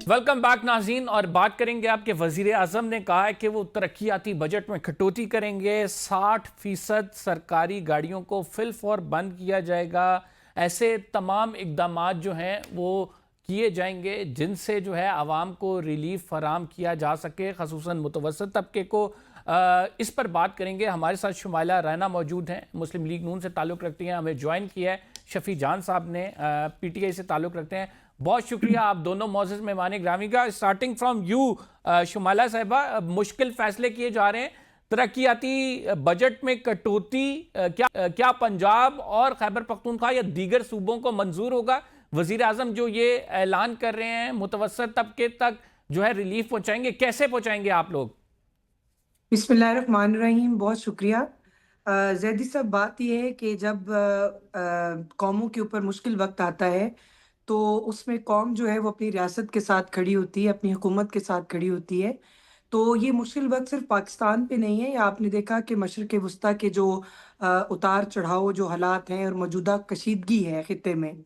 Welcome back नाज़रीन। और बात करेंगे आपके वजीर आजम ने कहा है कि वो तरक्याती बजट में कटौती करेंगे। 60% सरकारी गाड़ियों को फिल फॉर बंद किया जाएगा। ऐसे तमाम इकदाम जो हैं वो किए जाएंगे जिनसे जो है आवाम को रिलीफ फराम किया जा सके, खसूसन मुतवसत तबके को। इस पर बात करेंगे। हमारे साथ शुमाइला रैना मौजूद हैं, मुस्लिम लीग नून से ताल्लुक़ रखती हैं। हमें ज्वाइन किया है शफी जान साहब ने, PTI से ताल्लुक़ रखते हैं। बहुत शुक्रिया आप दोनों मोअज़्ज़ज़ मेहमान ग्रामी का। स्टार्टिंग फ्रॉम यू शुमाइला साहिबा, मुश्किल फैसले किए जा रहे हैं, तरक्याती बजट में कटौती, क्या पंजाब और खैबर पख्तूनख्वा या दीगर सूबों को मंजूर होगा? वजीर आजम जो ये ऐलान कर रहे हैं मुतवस्सत तबके तक जो है रिलीफ पहुंचाएंगे, कैसे पहुंचाएंगे आप लोग? बिस्मिल्लाहिर्रहमानिर्रहीम, बहुत शुक्रिया। ज़ैदी साहब, बात यह है कि जब कौमों के ऊपर मुश्किल वक्त आता है तो उसमें कौम जो है वो अपनी रियासत के साथ खड़ी होती है, अपनी हुकूमत के साथ खड़ी होती है। तो ये मुश्किल वक्त सिर्फ पाकिस्तान पे नहीं है। आपने देखा कि मशरिक़ वस्ता के जो उतार चढ़ाव जो हालात हैं और मौजूदा कशीदगी है खित्ते में,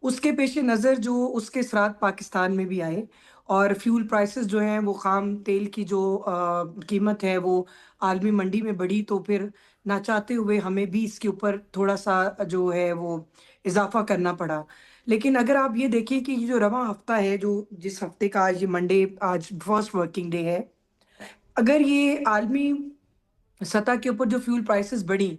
उसके पेश नज़र जो उसके असरात पाकिस्तान में भी आए और फ्यूल प्राइसेस जो हैं वो ख़ाम तेल की जो कीमत है वो आलमी मंडी में बढ़ी, तो फिर ना चाहते हुए हमें भी इसके ऊपर थोड़ा-सा जो है वो इज़ाफ़ा करना पड़ा। लेकिन अगर आप ये देखें कि ये जो रवां हफ़्ता है, जो जिस हफ़्ते का आज ये मंडे, आज फर्स्ट वर्किंग डे है, अगर ये आलमी सतह के ऊपर जो फ्यूल प्राइसेस बढ़ी,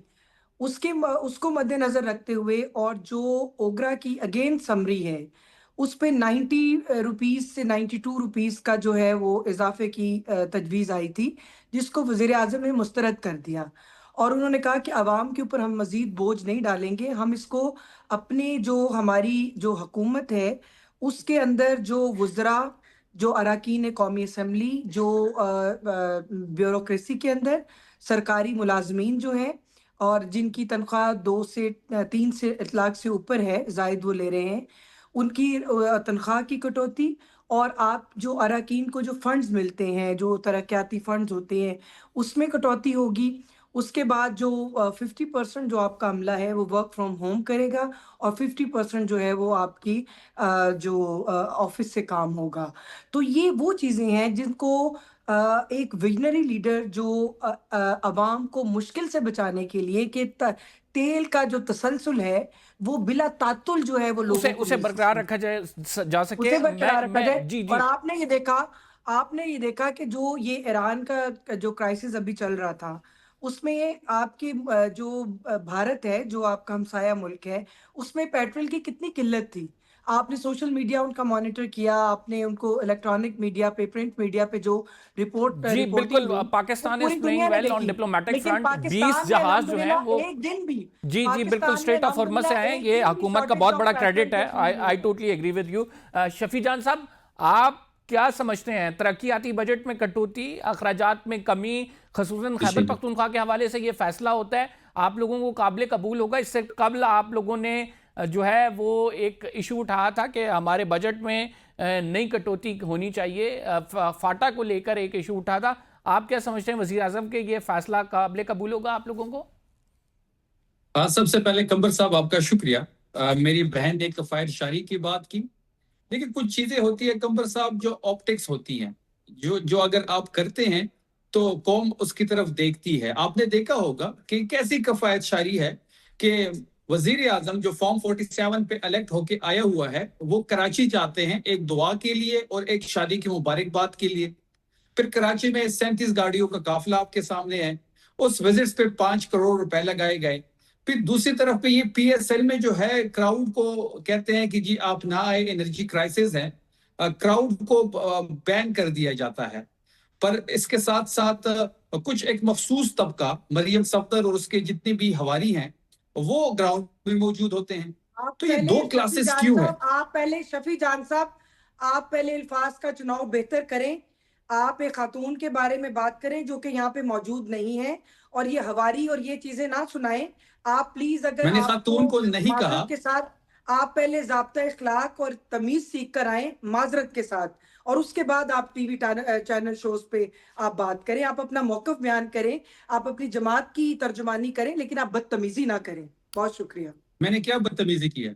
उसको मद्देनज़र रखते हुए और जो ओगरा की अगेन समरी है, उस पे 90 रुपीज़ से 92 रुपीज़ का जो है वो इज़ाफ़े की तजवीज़ आई थी, जिसको वज़ीर-ए-आज़म ने मुस्तरद कर दिया। और उन्होंने कहा कि अवाम के ऊपर हम मज़ीद बोझ नहीं डालेंगे, हम इसको अपनी जो हमारी जो हुकूमत है, उसके अंदर जो वुज़रा, जो अराकीन कौमी असम्बली, जो ब्यूरोक्रेसी के अंदर सरकारी मुलाज़मीन जो हैं और जिनकी तनख्वाह 2 से 3 से लाख से ऊपर है, ज़ायद वो ले रहे हैं, उनकी तनख्वाह की कटौती। और आप जो अराकीन को जो फंड्स मिलते हैं, जो तरक्याती फंड्स होते हैं, उसमें कटौती होगी। उसके बाद जो 50% जो आपका अमला है वो वर्क फ्रॉम होम करेगा और 50% जो है वो आपकी जो ऑफ़िस से काम होगा। तो ये वो चीज़ें हैं जिनको एक विज़नरी लीडर जो अवाम को मुश्किल से बचाने के लिए कि त तेल का जो तसलसल है, वो बिला तात्तुल जो है वो उसे लोगों को उसे मिल बरकरार सके, रखा जा सके। उसे बरकरार रखा जाए। जी और जी। आपने ये देखा कि जो ये ईरान का जो क्राइसिस अभी चल रहा था, उसमें आपकी जो भारत है, जो आपका हमसाया मुल्क है, उसमें पेट्रोल की कितनी किल्लत थी। आपने सोशल मीडिया उनका मॉनिटर किया, आपने उनको इलेक्ट्रॉनिक मीडिया पे, प्रिंट मीडिया पे जो जी बिल्कुल, रिपोर्टिंग हुई, वो पाकिस्तान इज पूरी प्लेइंग दुनिया ने वेल ऑन देखी। डिप्लोमेटिक लेकिन फ्रंट। 20 पाकिस्तान में जहाज जो हैं अल्हम्दुलिल्लाह वो, एक दिन भी जी जी बिल्कुल, पाकिस्तान में स्ट्रेट ऑफ हॉर्मज़ से अल्हम्दुलिल्लाह हैं। एक ये दिन भी हुकूमत का शॉर्टेज बहुत ऑफ बड़ा पेट्रोल क्रेडिट है। को फील नहीं आई हुआ। Totally agree with you. Shafi Jan साहब, आप क्या समझते हैं, तरक्याती बजट में कटौती, अखराजात में कमी, खसूसन खैबर पख्तूनख्वा के हवाले से ये फैसला होता है, आप लोगों को काबिल कबूल होगा? इससे कबल आप लोगों ने जो है वो एक इशू उठाया था कि हमारे बजट में नई कटौती होनी चाहिए। फाटा को लेकर एक इशू उठा था। आप क्या समझते हैं वज़ीर आज़म के ये फैसला काबिल कबूल होगा आप लोगों को? सबसे पहले कंबर साहब आपका शुक्रिया। मेरी बहन ने कफ़ायत शारी की बात की। देखिए, कुछ चीजें होती है कंबर साहब जो ऑप्टिक्स होती हैं, जो जो अगर आप करते हैं तो कौम उसकी तरफ देखती है। आपने देखा होगा कि कैसी कफ़ायत शारी है कि वजीर आजम जो फॉर्म 47 पे इलेक्ट होके आया हुआ है, वो कराची जाते हैं एक दुआ के लिए और एक शादी की मुबारकबाद के लिए। फिर कराची में 37 गाड़ियों का काफिला आपके सामने है। उस विजिट्स पे 5 करोड़ रुपए लगाए गए। फिर दूसरी तरफ पे ये PSL में जो है क्राउड को कहते हैं कि जी आप ना आए, एनर्जी क्राइसिस है, क्राउड को बैन कर दिया जाता है। पर इसके साथ साथ कुछ एक मखसूस तबका, मरियम सफदर और उसके जितने भी हवारी हैं, वो ग्राउंड में मौजूद होते हैं। तो ये दो क्लासेस क्यों है? आप पहले अल्फाज का चुनाव बेहतर करें। आप एक खातून के बारे में बात करें जो कि यहाँ पे मौजूद नहीं है, और ये हवारी और ये चीजें ना सुनाएं। आप प्लीज, अगर मैंने आपको खातून को नहीं कहा। माजरत के साथ, आप पहले ज़ाब्ता इखलाक और तमीज सीख कर आए माजरत के साथ, और उसके बाद आप टीवी चैनल शोज पे आप बात करें, आप अपना मौक़िफ़ बयान करें, आप अपनी जमात की तर्जुमानी करें, लेकिन आप बदतमीजी ना करें। बहुत शुक्रिया। मैंने क्या बदतमीजी की है?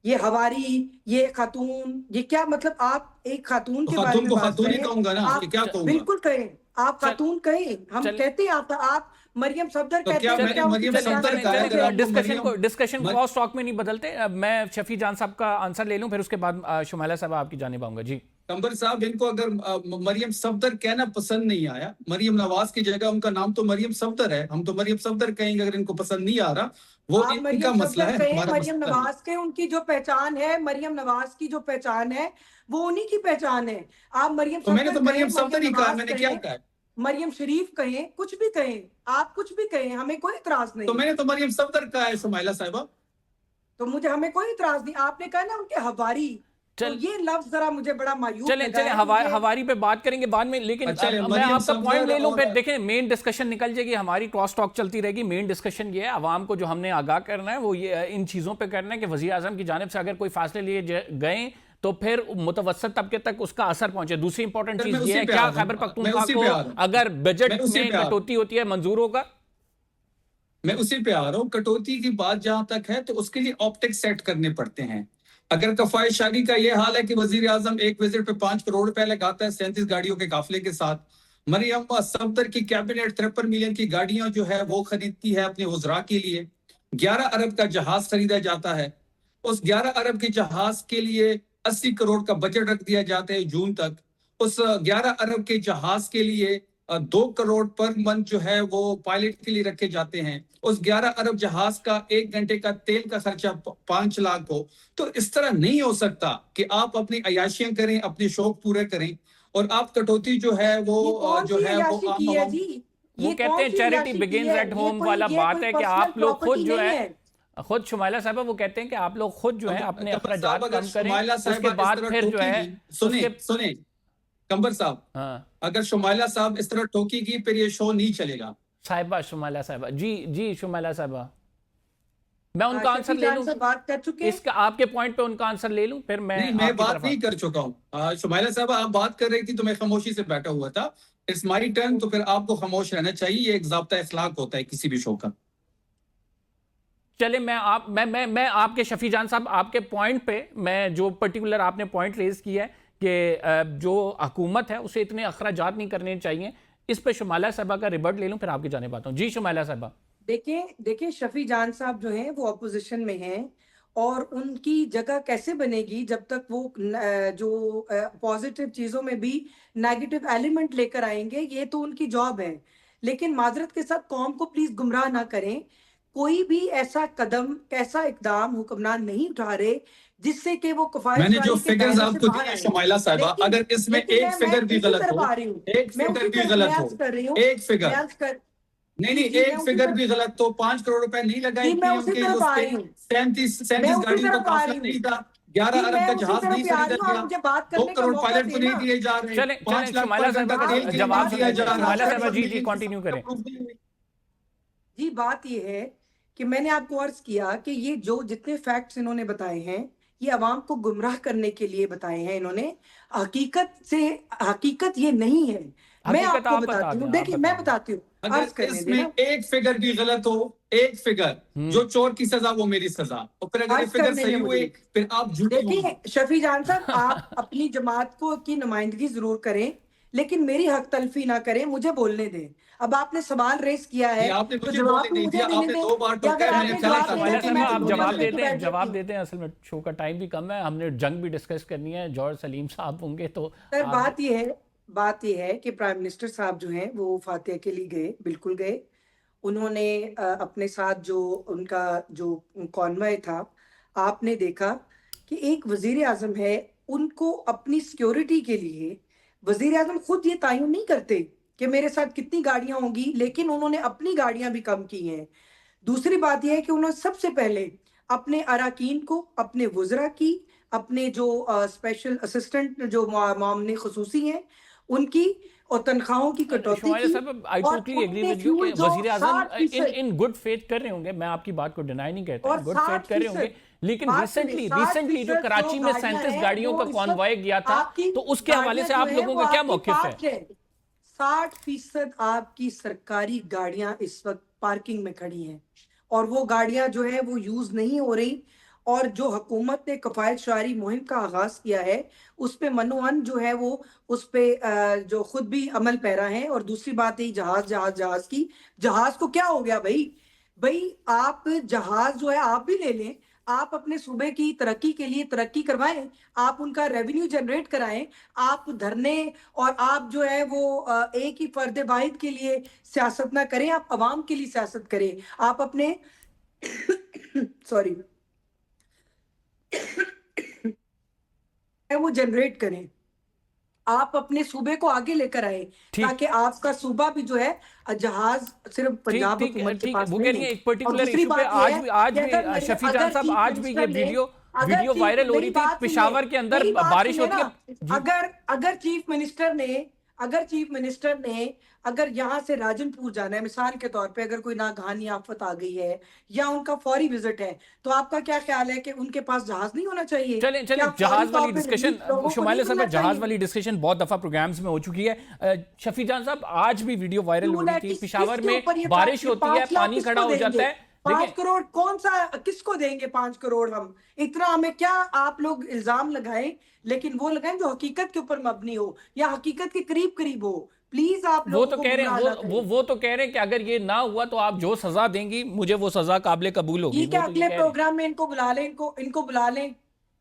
ये हवारी, ये खातून, ये क्या मतलब? आप एक खातून तो के बारे खातून में को बात खातून ही करें, कहूंगा ना, आप कि क्या कहूंगा? बिल्कुल कहें, आप चल खातून कहें, हम चल कहते हैं आप मरियम सफदर तो कहते क्या हैं, तो मैंने क्या उनकी मरियम चले पहचान सफदर चले नहीं का है? होनी अगर चले आपको डिस्कशन मर- को और स्टॉक में नहीं बदलते। अब मैं शफी जान साहब का आंसर ले लूं, फिर उसके बाद शुमाइला साहब आपकी जानिब आऊंगा। जी कंबर साहब, इनको अगर मरियम सफदर कहना पसंद नहीं आया, मरियम नवाज की जगह उनका नाम तो मरियम सफदर है, हम तो मरियम सफदर कहेंगे। अगर इनको पसंद नहीं आ रहा, वो आप इनका मरियम मसला सफदर है, कहें, हमारा मरियम मसला नहीं। नवाज के उनकी जो पहचान है, मरियम नवाज की जो पहचान है, वो उन्हीं की पहचान है। आप मरियम तो मैंने सफदर तो कहें, मरियम सफदर मरियम ही कहा, नवाज मैंने क्या कहें, कहा है? मरियम शरीफ कहें, कुछ भी कहें, आप कुछ भी कहें, हमें कोई इतराज तो नहीं। मैंने तो मरियम सफदर कहा है, सुमाइला साहिबा। तो मुझे हमें कोई इतराज नहीं। आपने कहा ना उनके हवारी, तो चल ये लफ्ज जरा मुझे बड़ा मायूब चलें लगा चलें है मुझे। हवारी पे बात करेंगे बाद में, लेकिन अच्छा, मैं मरियम आपका पॉइंट सफदर ले लूं, और फिर देखें मेन डिस्कशन निकल जाएगी, हमारी क्रॉस टॉक चलती रहेगी। मेन डिस्कशन ये है, अवाम को जो हमने आगाह करना है वो ये इन चीज़ों पे करना है कि वज़ीर आज़म की जानिब से अगर कोई फासले लिए गए तो फिर मुतवसत तबके तक उसका असर पहुंचे। दूसरी इंपॉर्टेंट फिर मैं चीज़ ये उसी है, पे क्या आ रहा खैबर हूँ, मैं पख्तूनख्वा उसी को पे आ रहा हूँ, अगर मैं बजट उसी में पे आ रहा हूँ, कटौती होती है मंजूर होगा? मैं उसी पे आ रहा हूँ। कटौती की बात जहां तक है, तो उसके लिए ऑप्टिक्स सेट करने पड़ते हैं। अगर कफायत शादी का ये हाल है कि वजीर आजम एक विजिट पे 5 करोड़ रुपए लगाता है 37 गाड़ियों के काफिले के साथ, मरियम सफदर की कैबिनेट 53 मिलियन की गाड़ियां जो है वो खरीदती है अपने वज़रा के लिए, 11 अरब का जहाज खरीदा जाता है, उस 11 अरब के जहाज के लिए 80 करोड़ का बजट रख दिया जाता है जून तक। उस 11 अरब के जहाज के लिए 2 करोड़ पर मंथ जो है वो पायलट के लिए रखे जाते हैं। उस 11 अरब जहाज का 1 घंटे का तेल का खर्चा 5 लाख हो। तो इस तरह नहीं हो सकता कि आप अपनी अयाशियां करें, अपने शौक पूरे करें, और आप कटौती जो है वो ये कौन जो सी है वो अय्याशी आम की है आवाम। जी? वो ये कहते कौन हैं सी चैरिटी अय्याशी की बिगिंस है? एट होम वाला ये बात कोई है कि पर्सनल आप लोग खुद प्रॉपर्टी जो नहीं है, है। खुद शुमाइला साहबा वो कहते हैं कि आप लोग खुद जो है अपने कंबर साहब, अखराजात अगर कम करें, शुमाइला उसके साहिबा इस बाद तरह फिर जो है टोकेगी, सुने उसके। सुने कंबर साहब, हाँ अगर शुमाइला साहब इस तरह टोकेगी फिर ये शो नहीं चलेगा। साहिबा, शुमाइला साहिबा, जी जी शुमाइला साहिबा, मैं उनका आंसर शफी ले जान लूं? से बात कर चुके हैं। इसका आपके पॉइंट पे उनका आंसर ले लूं, फिर मैं नहीं, मैं आपकी बात तरफ नहीं कर चुका हूँ। शुमाइला साहब आप बात कर रही थी तो मैं खामोशी से बैठा हुआ था। इट्स माई टर्न, तो फिर आपको खामोश रहना चाहिए। ये एक ज़ाब्ता इखलाक होता है किसी भी शो का। चले मैं आपके शफी जान साहब, आपके पॉइंट पे मैं जो पर्टिकुलर आपने पॉइंट रेज किया है कि जो हुकूमत है उसे इतने अखराजात नहीं करने चाहिए, इस पे शुमाइला साहिबा का रिबर्ट ले लूं, फिर आपकी जाने बात हूं। जी शुमाइला साहिबा। देखिए देखिए, शफी जान साहब जो हैं वो अपोजिशन में हैं, और उनकी जगह कैसे बनेगी जब तक वो जो पॉजिटिव चीजों में भी नेगेटिव एलिमेंट लेकर आएंगे? ये तो उनकी जॉब है। लेकिन माजरत के साथ कौम को प्लीज गुमराह ना करें। कोई भी ऐसा कदम, ऐसा इकदाम हुक्मरान नहीं उठा रहे जिससे कि वो मैंने जो कफायतशारी के फिगर्स दायरे से आपको बाहर दिए आए। शुमाइला साहिबा, लेकिन अगर इसमें लेकिन एक मैं फिगर भी उसी गलत तरफ हो, आ रही हूँ। एक मैं फिगर उसी भी तरफ, मैं गलत हो, अर्ज कर रही हूँ, एक मैं फिगर, अर्ज कर नहीं जी नहीं, जी, मैं एक उसी फिगर तरफ भी गलत, तो 5 करोड़ रुपए नहीं लगाए जी, मैं थे उसी उनके तरफ उस आ पे। रही हूँ। 37 मैं 37 उसी गाड़ियों का तरफ आ काफिला रही हूँ नहीं था, 11 जी, अरब मैं का उसी जहाज तरफ नहीं पे आ रही खरीदा हूँ। आप गया, मुझे बात दो करने का करोड़ मौका पायलट को नहीं देना। दिए जा रहे, चलें चलें 5 लाख पर शुमाइला घंटा साहिबा, तेल नहीं जवाब दिया दें, जा रहा, शुमाइला साहिबा, 53 जी जी मिलियन की कंटिन्यू सब्सिडी करें। अप्रूव नहीं हुई। जी, बात ये है कि मैंने आपको अर्ज किया कि ये जो जितने फैक्ट्स इन्होंने बताए हैं, ये अवाम को गुमराह करने के लिए बताए हैं इन्होंने। हकीकत से, हकीकत ये नहीं है। मैं हकीकत आपको आप बता बताती दें, हूँ, आप देखिए बता मैं दें। बताती हूँ, अर्ज अगर करने इसमें देना। एक फिगर भी गलत हो, एक फिगर, जो चोर की सजा वो मेरी सजा, और फिर अगर ये अर्ज फिगर करने सही दें हुए मुझे। फिर आप झूठी होंगी। देखिए शफी जान साहब, आप अपनी जमात को की नुमाइंदगी जरूर करें, लेकिन मेरी हक तलफी ना करें, मुझे बोलने दें। अब आपने सवाल रेस किया ये है आपने तो मुझे बोलने जवाब भी नहीं मुझे दिया, देने आपने दें, 2 बार या टोका अगर है, मैंने आपने पहले जवाब कहा देना शुमाइला है था तो मैं साहिबा, फिर आप दुनिया जवाब से दे फिर दें, बैठ जाती जवाब हूँ। दे दें। असल में शो का टाइम भी कम है, हमने जंग भी डिस्कस करनी है, जॉर्ज सलीम साहब होंगे तो सर आप। बात ये है कि प्राइम मिनिस्टर साहब जो हैं वो फातिहा के लिए गए, बिल्कुल गए। उन्होंने अपने साथ जो उनका जो कॉन्वॉय था, आपने देखा कि एक वजीर आजम है, उनको अपनी सिक्योरिटी के लिए वजीर आजम खुद ये तयन नहीं करते कि मेरे साथ कितनी गाड़ियां होंगी, लेकिन उन्होंने अपनी गाड़ियां भी कम की हैं। दूसरी बात यह है कि उन्होंने सबसे पहले अपने अराकीन को, अपने वुजरा की, अपने जो स्पेशल असिस्टेंट जो मामले खसूसी हैं उनकी, और तनख्वाहों की कटौती शुमाइला की। साहब, आई और टोटली एग्री उनने विद यू कि फ्यूल जो वजीर आजम इन 60%, इन गुड फेथ कर रहे होंगे, मैं आपकी बात को डिनाई नहीं कहता, और गुड फेथ कर रहे होंगे। 60%, लेकिन बात सुनिए, रिसेंटली 60% जो जो कराची में गाड़ियां 37 हैं गाड़ियों वो का इस कॉन्वॉय वक्त गया था, आपकी तो उसके हवाले गाड़ियां से जो आप है लोगों वो का क्या आपकी मौकिफ है? पार्क है। 60% आपकी सरकारी गाड़ियां इस वक्त पार्किंग में खड़ी हैं, और वो गाड़ियां जो है वो यूज नहीं हो रही। और जो हुकूमत ने कफ़ायत शारी मुहिम का आगाज़ किया है, उस पे मनो-अन जो है वो उस पे जो खुद भी अमल पैरा हैं। और दूसरी बात है जहाज़ की, जहाज़ को क्या हो गया भई? भई आप जहाज़ जो है आप भी ले लें, आप अपने सूबे की तरक्की के लिए तरक्की करवाएँ, आप उनका रेवेन्यू जनरेट कराएँ, आप धरने और आप जो है वो एक ही फ़र्द वाहिद के लिए सियासत ना करें, आप अवाम के लिए सियासत करें। आप अपने सॉरी है वो जनरेट करें। आप अपने सूबे को आगे लेकर आए, ठीक ताकि आपका सूबा भी जो है जहाज़ सिर्फ़ ठीक पंजाब ठीक हुकूमत के ठीक पास वो नहीं कह रही है। है एक और पर्टिकुलर दूसरी इशू पे बात ये है आज कि भी शफी जान साहब आज भी ये वीडियो वायरल हो रही थी पेशावर के अंदर बारिश होती है जी। अगर चीफ मिनिस्टर ने अगर यहाँ से राजनपुर जाना है, मिसाल के तौर पे अगर कोई नागहानी आफत आ गई है या उनका फौरी विजिट है, तो आपका क्या ख्याल है कि उनके पास जहाज नहीं होना चाहिए? चलें क्या जहाज फौरी वाली तौर पे डिस्कशन रिलीफ लोगों को शुमाइला नहीं साहब मिलना जहाज चाहिए? वाली डिस्कशन बहुत दफा प्रोग्राम्स में हो चुकी है। शफी जान साहब आज भी वीडियो वायरल हो रही थी पेशावर किसके में ऊपर ये बारिश होती है 5 लाख पानी खड़ा किसको हो जाता देंगे? है 5 देखिए करोड़ कौन सा किसको देंगे 5 करोड़ हम? इतना हमें क्या आप लोग इल्ज़ाम लगाएँ, लेकिन वो लगाएँ जो हकीकत के ऊपर मबनी हो या हकीकत के करीब-करीब हो। प्लीज़ आप वो लोगों तो को कह रहे हैं गुमराह ना करें। वो तो कह रहे हैं कि अगर ये ना हुआ तो आप जो सजा देंगी मुझे वो सजा काबिल कबूल होगी ठीक है, वो तो ये अगले कह रहे हैं। प्रोग्राम में इनको बुला लें, इनको बुला लें,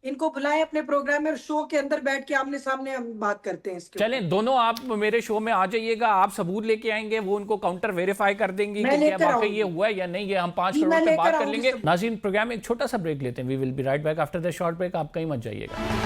इनको बुलाएँ अपने प्रोग्राम में और शो के अंदर बैठ के आमने-सामने हम बात करते हैं इसके ऊपर। चलें दोनों आप मेरे शो में आ जाइएगा आप सबूत लेके आएंगे वो उनको काउंटर वेरीफाई कर देंगी मैं कि क्या लेकर वाकई ये आऊँगी। हुआ है या नहीं ये हम 5 जी, करोड़ मैं पे लेकर बात कर आऊँगी लेंगे। सबूत। नाज़रीन प्रोग्राम में एक छोटा सा ब्रेक लेते हैं we will be right back after the short break आप कहीं मत जाइएगा।